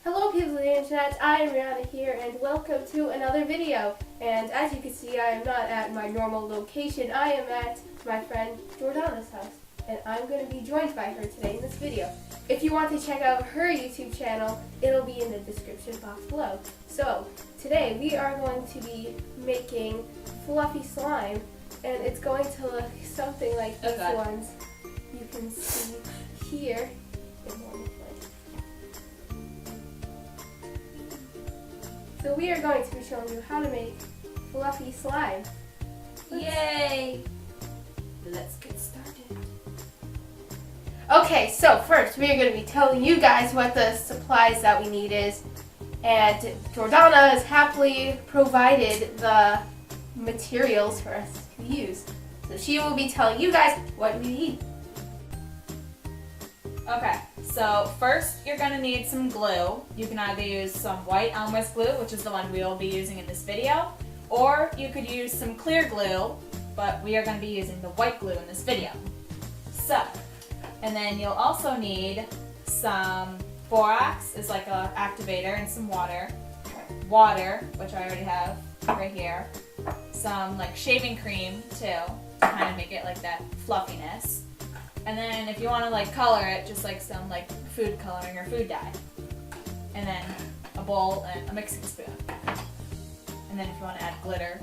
Hello people of the internet, I am Riana here and welcome to another video. And as you can see, I am not at my normal location. I am at my friend Jordana's house and I'm going to be joined by her today in this video. If you want to check out her YouTube channel, it'll be in the description box below. So today we are going to be making fluffy slime and it's going to look something like these ones you can see here. So we are going to be showing you how to make fluffy slime. Yay! Let's get started. Okay, so first we are going to be telling you guys what the supplies that we need is. And Jordana has happily provided the materials for us to use. So she will be telling you guys what we need. Okay, so first you're going to need some glue. You can either use some white Elmer's glue, which is the one we will be using in this video, or you could use some clear glue, but we are going to be using the white glue in this video. So, and then you'll also need some borax, is like an activator, and some water, which I already have right here, some like shaving cream too, to kind of make it like that fluffiness. And then if you want to like color it, just like some like food coloring or food dye. And then a bowl and a mixing spoon. And then if you want to add glitter,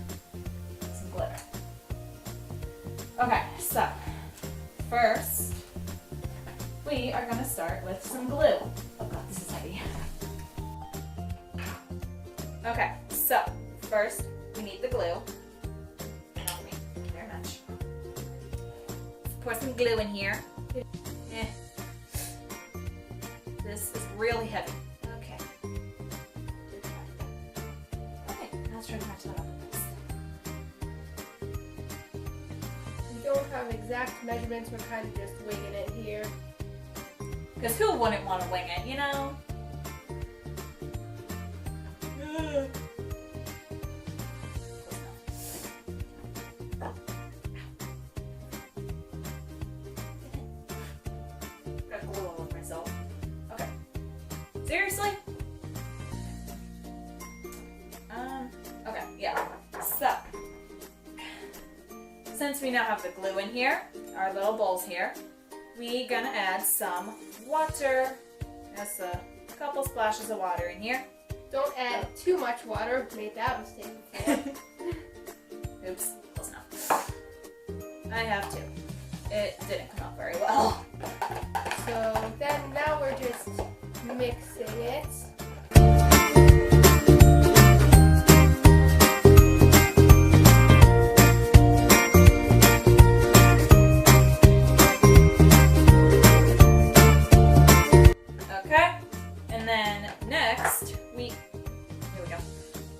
some glitter. Okay, so first we are going to start with some glue. Oh god, this is heavy. Okay, so first we need the glue. Thank you very much. Pour some glue in here. This is really heavy. Okay. Okay, now let's try to match that up with this. We don't have exact measurements, we're kind of just winging it here. Because who wouldn't want to wing it, you know? Okay. Seriously? Okay, yeah. So, since we now have the glue in here, our little bowls here, we're gonna add some water. Just a couple splashes of water in here. Don't add too much water, made that mistake before. Oops, close enough. I have to. It didn't come out very well. So then now we're just mixing it. Okay, and then next here we go.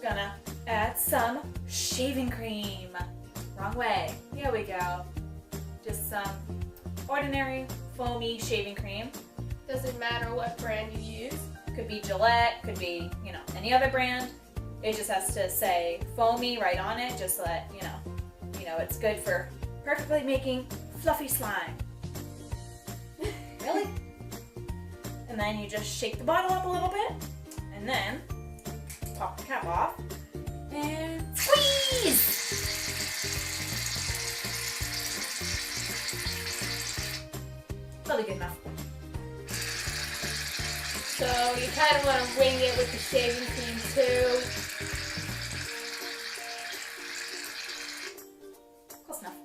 Gonna add some shaving cream. Wrong way. Here we go. Just some ordinary foamy shaving cream. Doesn't matter what brand you use. Could be Gillette, could be, you know, any other brand. It just has to say foamy right on it, just so that, you know it's good for perfectly making fluffy slime. Really? And then you just shake the bottle up a little bit, and then pop the cap off, and squeeze! Probably good enough. So you kind of want to wing it with the shaving cream too. Close enough.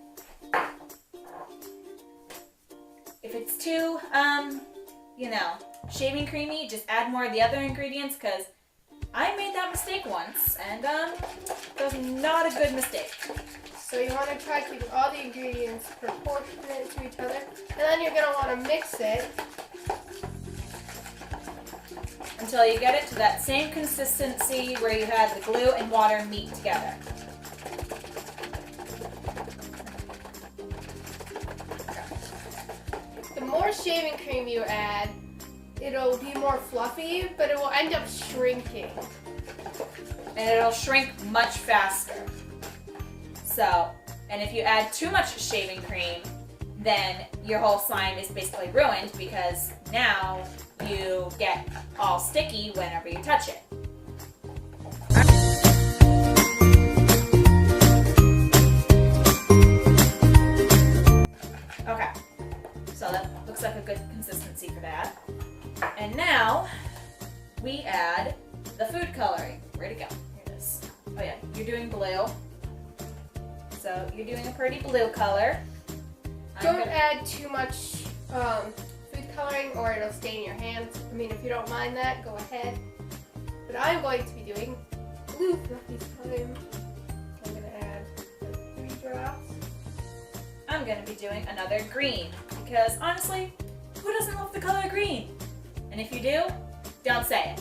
If it's too, shaving creamy, just add more of the other ingredients, because I made that mistake once, and it was not a good mistake. So you want to try keeping all the ingredients proportionate to each other, and then you're going to want to mix it Until you get it to that same consistency where you had the glue and water meet together. The more shaving cream you add, it'll be more fluffy, but it will end up shrinking. And it'll shrink much faster. So, and if you add too much shaving cream, then your whole slime is basically ruined, because now you get all sticky whenever you touch it. Okay, so that looks like a good consistency for that. And now we add the food coloring. Where'd it go? Here it is. Oh yeah, you're doing blue. So you're doing a pretty blue color. Don't add too much food coloring or it'll stain your hands. I mean, if you don't mind that, go ahead. But I'm going to be doing blue for this time. I'm going to add 3 drops. I'm going to be doing another green because honestly, who doesn't love the color green? And if you do, don't say it.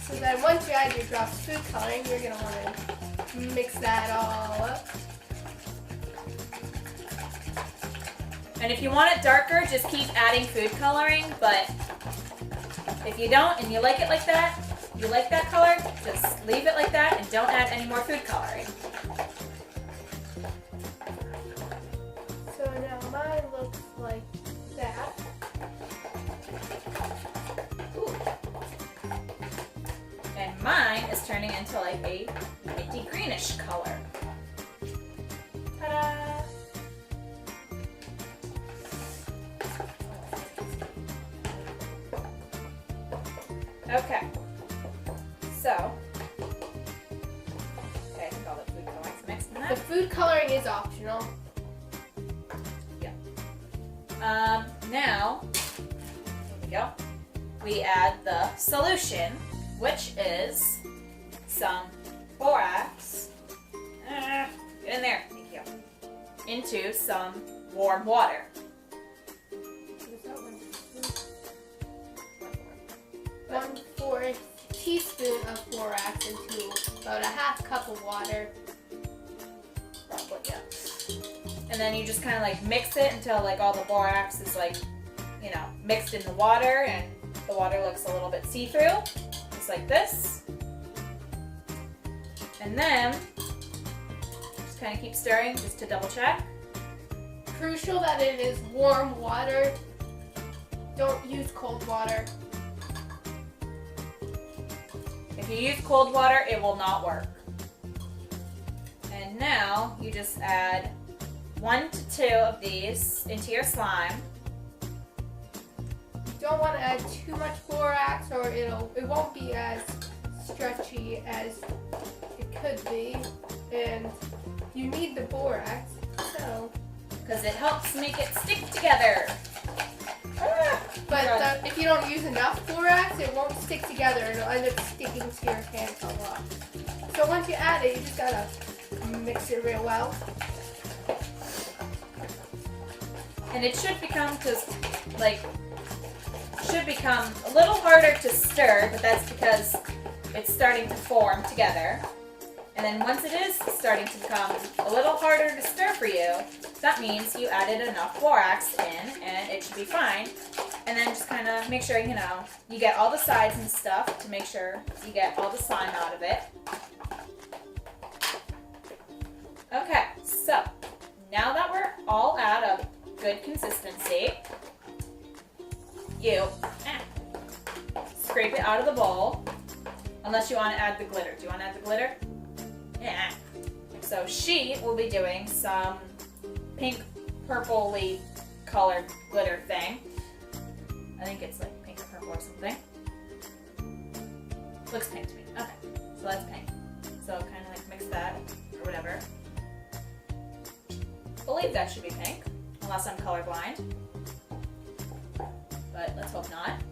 So then once you add your drops of food coloring, you're going to want to mix that all up. And if you want it darker, just keep adding food coloring, but if you don't and you like it like that, you like that color, just leave it like that and don't add any more food coloring. So now mine looks like that. Ooh. And mine is turning into like a minty greenish color. Ta-da! Okay, so, okay, I think all the food coloring's mixed in The that. food coloring is optional. Now, here we go, we add the solution, which is some borax, get in there, thank you, into some warm water. One 1/4 teaspoon of borax into about a 1/2 cup of water. Probably, yeah. And then you just kind of like mix it until like all the borax is like, you know, mixed in the water and the water looks a little bit see-through, just like this. And then just kind of keep stirring just to double check. Crucial that it is warm water. Don't use cold water. If you use cold water, it will not work. And now you just add 1 to 2 of these into your slime. You don't want to add too much borax or it won't be as stretchy as it could be. And you need the borax, so. Because it helps make it stick together. But if you don't use enough borax, it won't stick together. It'll end up sticking to your hand a lot. So once you add it, you just gotta mix it real well. And it should become just like, should become a little harder to stir, but that's because it's starting to form together. And then once it is starting to become a little harder to stir for you, that means you added enough borax in and it should be fine. And then just kind of make sure, you know, you get all the sides and stuff to make sure you get all the slime out of it. Okay, so now that we're all at a good consistency, you scrape it out of the bowl, unless you want to add the glitter. Do you want to add the glitter? Yeah. So she will be doing some pink purpley colored glitter thing. I think it's like pink or purple or something. Looks pink to me. Okay, so that's pink. So kind of like mix that or whatever. I believe that should be pink, unless I'm colorblind. But let's hope not.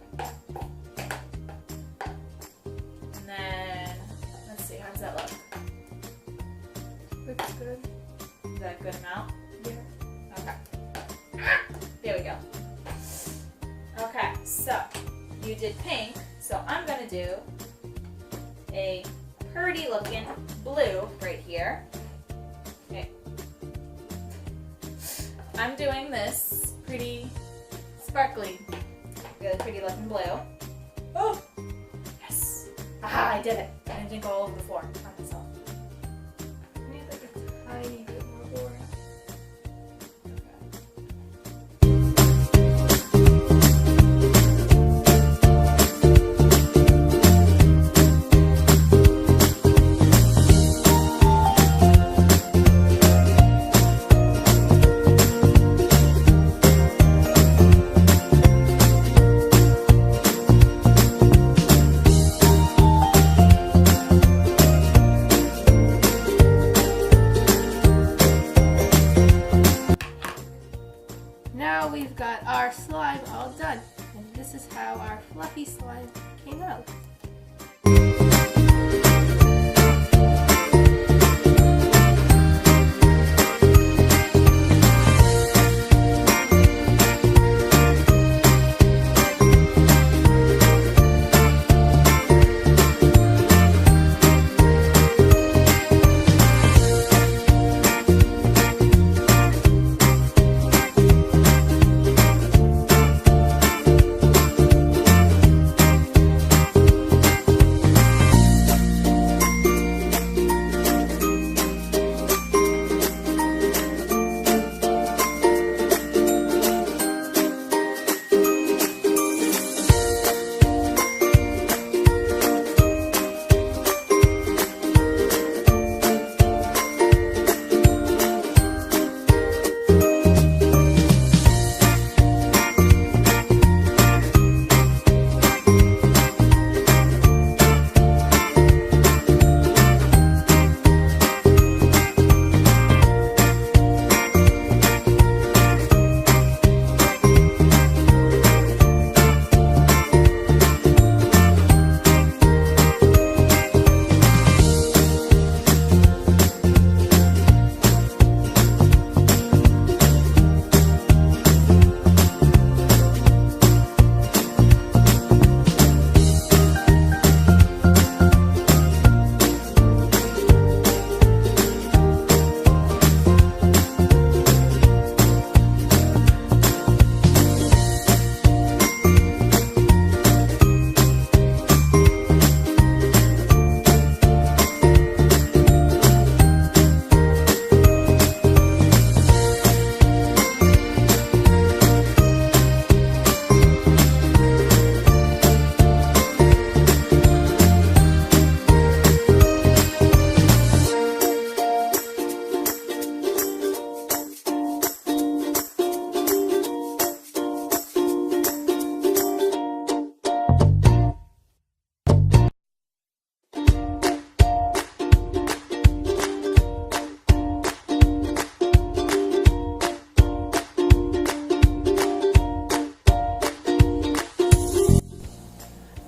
And then, let's see, how does that look? Looks good. Is that a good amount? Yeah. Okay. There we go. Okay, so you did pink, so I'm gonna do a pretty looking blue right here. Okay. I'm doing this pretty sparkly, really pretty looking blue. Oh, yes. Aha, I did it. And it didn't go all over the floor on myself. I need like a tiny bit more borax. how our fluffy slime came out.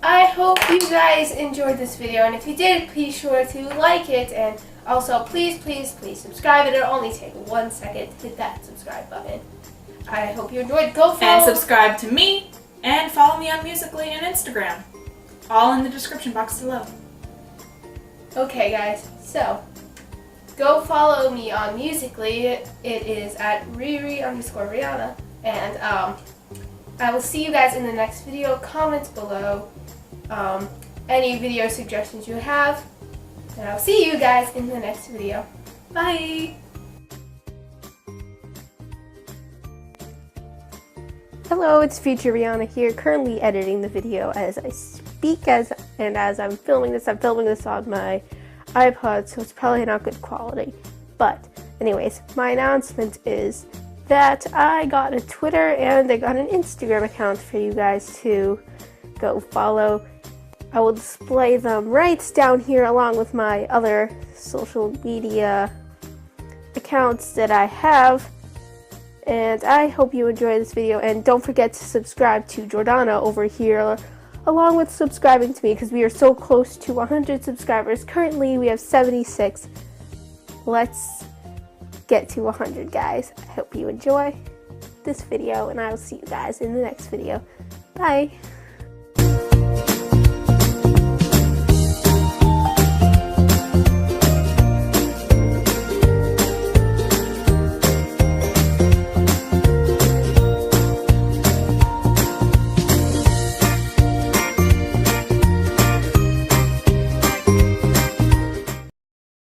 I hope you guys enjoyed this video, and if you did, please sure to like it, and also please subscribe. It'll only take 1 second to hit that subscribe button. I hope you enjoyed. Go follow. And subscribe to me, and follow me on Musical.ly and Instagram. All in the description box below. Okay guys, so go follow me on Musical.ly. It is at Riana, and I will see you guys in the next video. Comment below any video suggestions you have, and I'll see you guys in the next video. Bye! Hello, it's future Riana here, currently editing the video as I speak, as I'm filming this. I'm filming this on my iPod, so it's probably not good quality. But anyways, my announcement is that I got a Twitter and I got an Instagram account for you guys to go follow. I will display them right down here along with my other social media accounts that I have. And I hope you enjoy this video, and don't forget to subscribe to Jordana over here along with subscribing to me, because we are so close to 100 subscribers. Currently we have 76. Let's get to 100, guys. I hope you enjoy this video, and I will see you guys in the next video. Bye!